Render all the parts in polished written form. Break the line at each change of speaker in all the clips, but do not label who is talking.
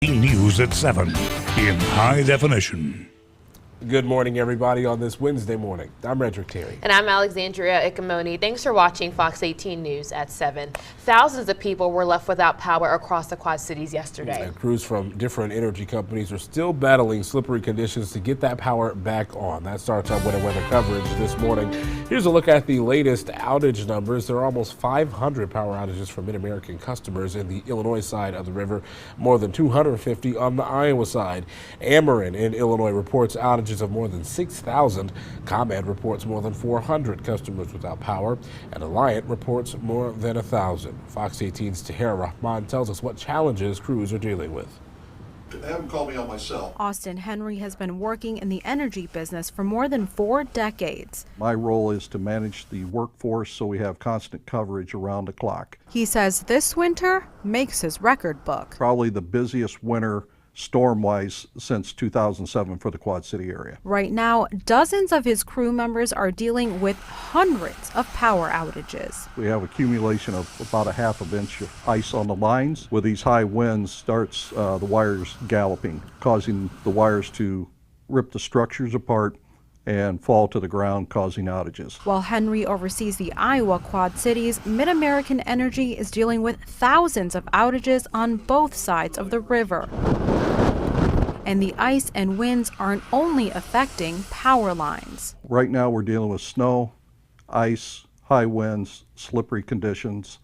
News at 7 in high definition.
Good morning, everybody, on this Wednesday morning. I'm Redrick Terry.
And I'm Alexandria Ikamoni. Thanks for watching Fox 18 News at 7. Thousands of people were left without power across the Quad Cities yesterday.
And crews from different energy companies are still battling slippery conditions to get that power back on. That starts our winter weather coverage this morning. Here's a look at the latest outage numbers. There are almost 500 power outages for Mid-American customers in the Illinois side of the river, more than 250 on the Iowa side. Ameren in Illinois reports outages of more than 6,000. ComEd reports more than 400 customers without power, and Alliant reports more than 1,000. Fox 18's Tahira Rahman tells us what challenges crews are dealing with.
They haven't called me on my cell.
Austin Henry has been working in the energy business for more than 4 decades.
My role is to manage the workforce so we have constant coverage around the clock.
He says this winter makes his record book.
Probably the busiest winter storm-wise since 2007 for the Quad City area.
Right now, dozens of his crew members are dealing with hundreds of power outages.
We have accumulation of about a half of inch of ice on the lines. With these high winds starts the wires galloping, causing the wires to rip the structures apart and fall to the ground, causing outages.
While Henry oversees the Iowa Quad Cities, Mid-American Energy is dealing with thousands of outages on both sides of the river. And the ice and winds aren't only affecting power lines.
Right now we're dealing with snow, ice, high winds, slippery conditions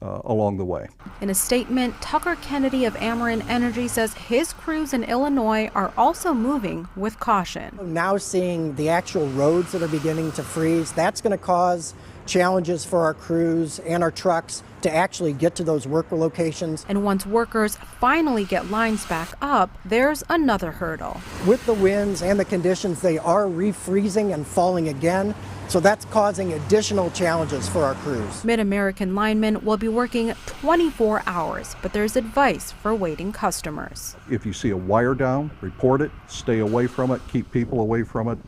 along the way.
In a statement, Tucker Kennedy of Ameren Energy says his crews in Illinois are also moving with caution.
Now seeing the actual roads that are beginning to freeze, that's going to cause challenges for our crews and our trucks to actually get to those work locations.
And once workers finally get lines back up, there's another hurdle.
With the winds and the conditions, they are refreezing and falling again. So that's causing additional challenges for our crews.
Mid-American linemen will be working 24 hours, but there's advice for waiting customers.
If you see a wire down, report it, stay away from it, keep people away from it.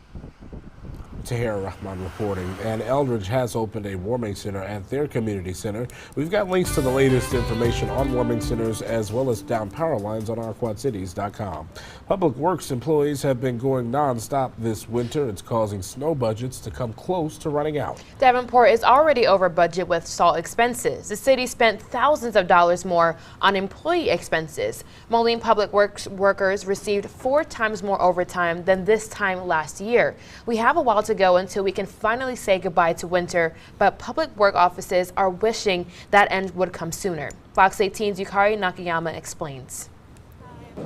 Tahira Rahman reporting. And Eldridge has opened a warming center at their community center. We've got links to the latest information on warming centers as well as down power lines on ourquadcities.com. Public Works employees have been going nonstop this winter. It's causing snow budgets to come close to running out.
Davenport is already over budget with salt expenses. The city spent thousands of dollars more on employee expenses. Moline Public Works workers received 4 times more overtime than this time last year. We have a while to go until we can finally say goodbye to winter, but public work offices are wishing that end would come sooner. Fox 18's Yukari Nakayama explains.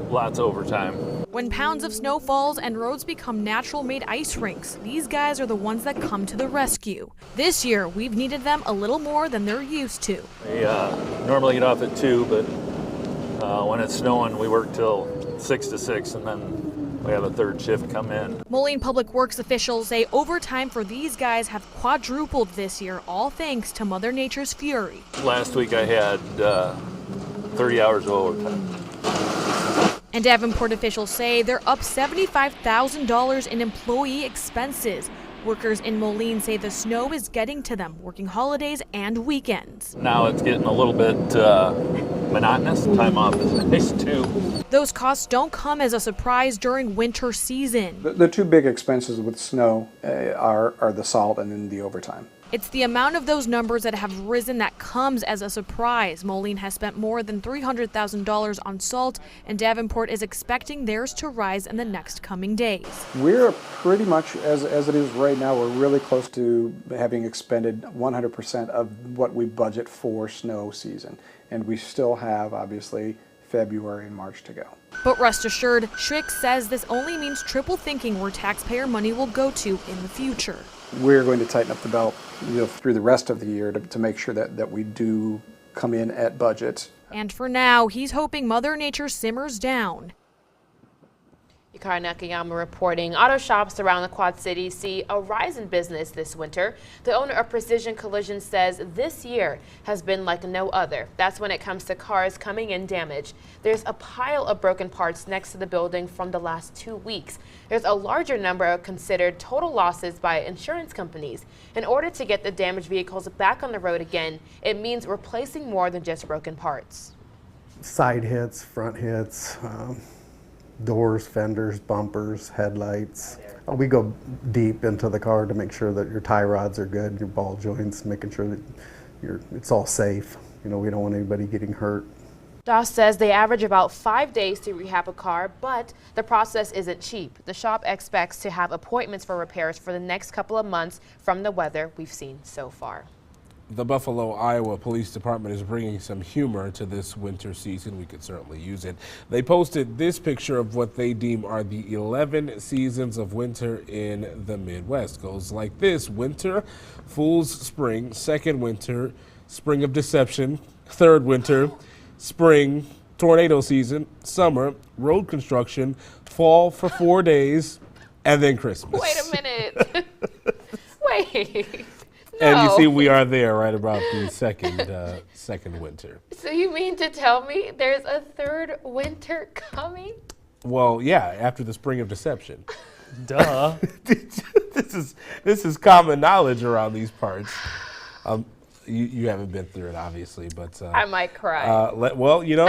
Lots of overtime.
When pounds of snow falls and roads become natural-made ice rinks, these guys are the ones that come to the rescue. This year, we've needed them a little more than they're used to.
We normally get off at 2, but when it's snowing, we work till 6 to 6, and then we have a third shift come in.
Moline Public Works officials say overtime for these guys have quadrupled this year, all thanks to Mother Nature's fury.
Last week I had 30 hours of overtime.
And Davenport officials say they're up $75,000 in employee expenses. Workers in Moline say the snow is getting to them, working holidays and weekends.
Now it's getting a little bit monotonous. Time off is nice too.
Those costs don't come as a surprise during winter season.
The 2 big expenses with snow are the salt and then the overtime.
It's the amount of those numbers that have risen that comes as a surprise. Moline has spent more than $300,000 on salt, and Davenport is expecting theirs to rise in the next coming days.
We're pretty much, as it is right now, we're really close to having expended 100% of what we budget for snow season. And we still have, obviously, February and March to go.
But rest assured, Schrick says this only means triple thinking where taxpayer money will go to in the future.
We're going to tighten up the belt through the rest of the year to make sure that we do come in at budget.
And for now, he's hoping Mother Nature simmers down.
Yukari Nakayama reporting. Auto shops around the Quad Cities see a rise in business this winter. The owner of Precision Collision says this year has been like no other. That's when it comes to cars coming in damaged. There's a pile of broken parts next to the building from the last 2 weeks. There's a larger number of considered total losses by insurance companies. In order to get the damaged vehicles back on the road again, it means replacing more than just broken parts.
side hits, front hits, doors, fenders, bumpers, headlights. We go deep into the car to make sure that your tie rods are good, your ball joints, making sure that it's all safe. You know, we don't want anybody getting hurt.
Doss says they average about 5 days to rehab a car, but the process isn't cheap. The shop expects to have appointments for repairs for the next couple of months from the weather we've seen so far.
The Buffalo, Iowa Police Department is bringing some humor to this winter season. We could certainly use it. They posted this picture of what they deem are the 11 seasons of winter in the Midwest. Goes like this: winter, fool's spring, second winter, spring of deception, third winter, spring, tornado season, summer, road construction, fall for 4 days, and then Christmas.
Wait a minute. Wait.
And you
No.
see, we are there right about the second winter.
So you mean to tell me there's a third winter coming?
Well, yeah, after the spring of deception.
Duh.
This is common knowledge around these parts. You haven't been through it, obviously, but
I might cry.
well, you know,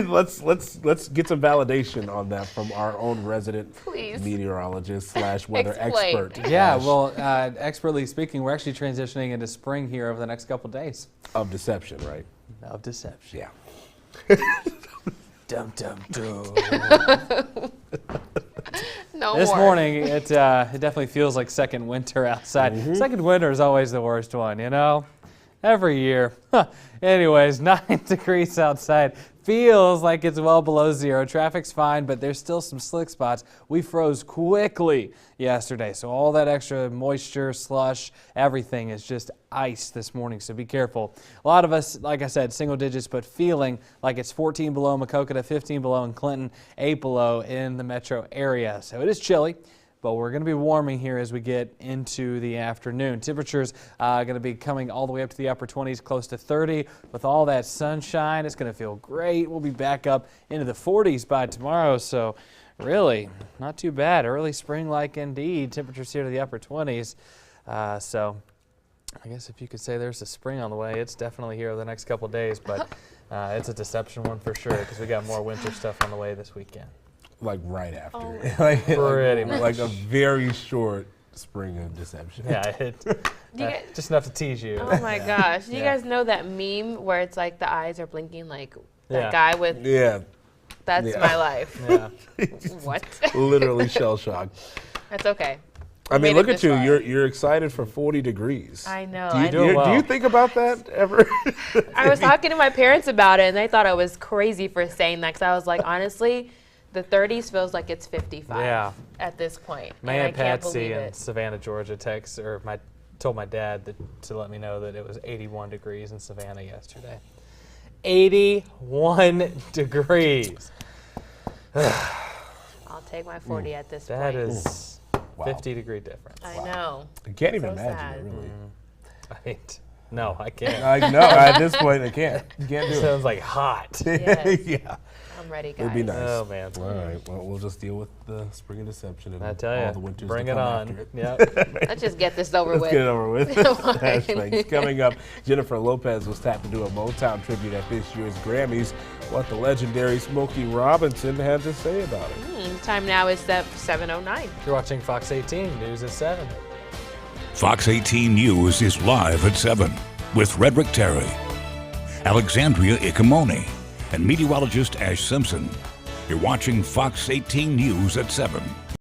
let's get some validation on that from our own resident
Please.
meteorologist / weather
Explain.
expert.
Yeah, well, expertly speaking, we're actually transitioning into spring here over the next couple days.
Of deception, right?
Of deception.
Yeah.
Dum dum dum.
No
This
more.
morning, it definitely feels like second winter outside. Second winter is always the worst one, you know? Every year. Anyways, 9 degrees outside. Feels like it's well below zero. Traffic's fine, but there's still some slick spots. We froze quickly yesterday, so all that extra moisture, slush, everything is just ice this morning, so be careful. A lot of us, like I said, single digits, but feeling like it's 14 below Maquoketa, 15 below in Clinton, 8 below in the metro area. So it is chilly, but we're going to be warming here as we get into the afternoon. Temperatures going to be coming all the way up to the upper 20s, close to 30. With all that sunshine, it's going to feel great. We'll be back up into the 40s by tomorrow, so really not too bad. Early spring-like indeed. Temperatures here to the upper 20s. So I guess if you could say there's a spring on the way, it's definitely here over the next couple days, but it's a deception one for sure because we got more winter stuff on the way this weekend.
Like right after.
Oh.
Pretty much.
Like a very short spring of deception.
Yeah, just enough to tease you.
Oh my gosh. Do you
Yeah.
guys know that meme where it's like the eyes are blinking like that
Yeah.
guy with
Yeah.
that's
Yeah.
my life.
Yeah.
What?
Literally shell shocked.
That's okay.
I
We
mean,
made
look
it
at
this
you.
far.
You're excited for 40 degrees.
I know.
Do you,
I
doing
do
well.
you think about that ever?
I was talking to my parents about it, and they thought I was crazy for saying that because I was like, honestly, the 30s feels like it's 55
Yeah.
at this point.
My
and I
Aunt
can't
Patsy
believe
in
it.
Savannah, Georgia, told my dad to let me know that it was 81 degrees in Savannah yesterday. 81 degrees.
I'll take my 40 at this
That
point.
is 50-degree difference.
I know.
I can't even
So
imagine
sad.
it, really.
No, I can't.
No, at this point, I can't. You can't do it.
Sounds like hot.
Yes.
Yeah.
I'm ready, guys.
It'd be nice.
Oh, man.
All right. Well, we'll just deal with the spring of deception and
I tell
all
you,
the winters
bring
that
it
come
on.
after it.
Yep.
Let's just get this over
Let's
with.
get it over with.
Fine.
That's right. Coming up, Jennifer Lopez was tapped to do a Motown tribute at this year's Grammys. What the legendary Smokey Robinson had to say about it.
Time now is 7:09.
You're watching Fox 18 News at 7.
Fox 18 News is live at 7 with Redrick Terry, Alexandria Ikamoni, and meteorologist Ash Simpson. You're watching Fox 18 News at 7.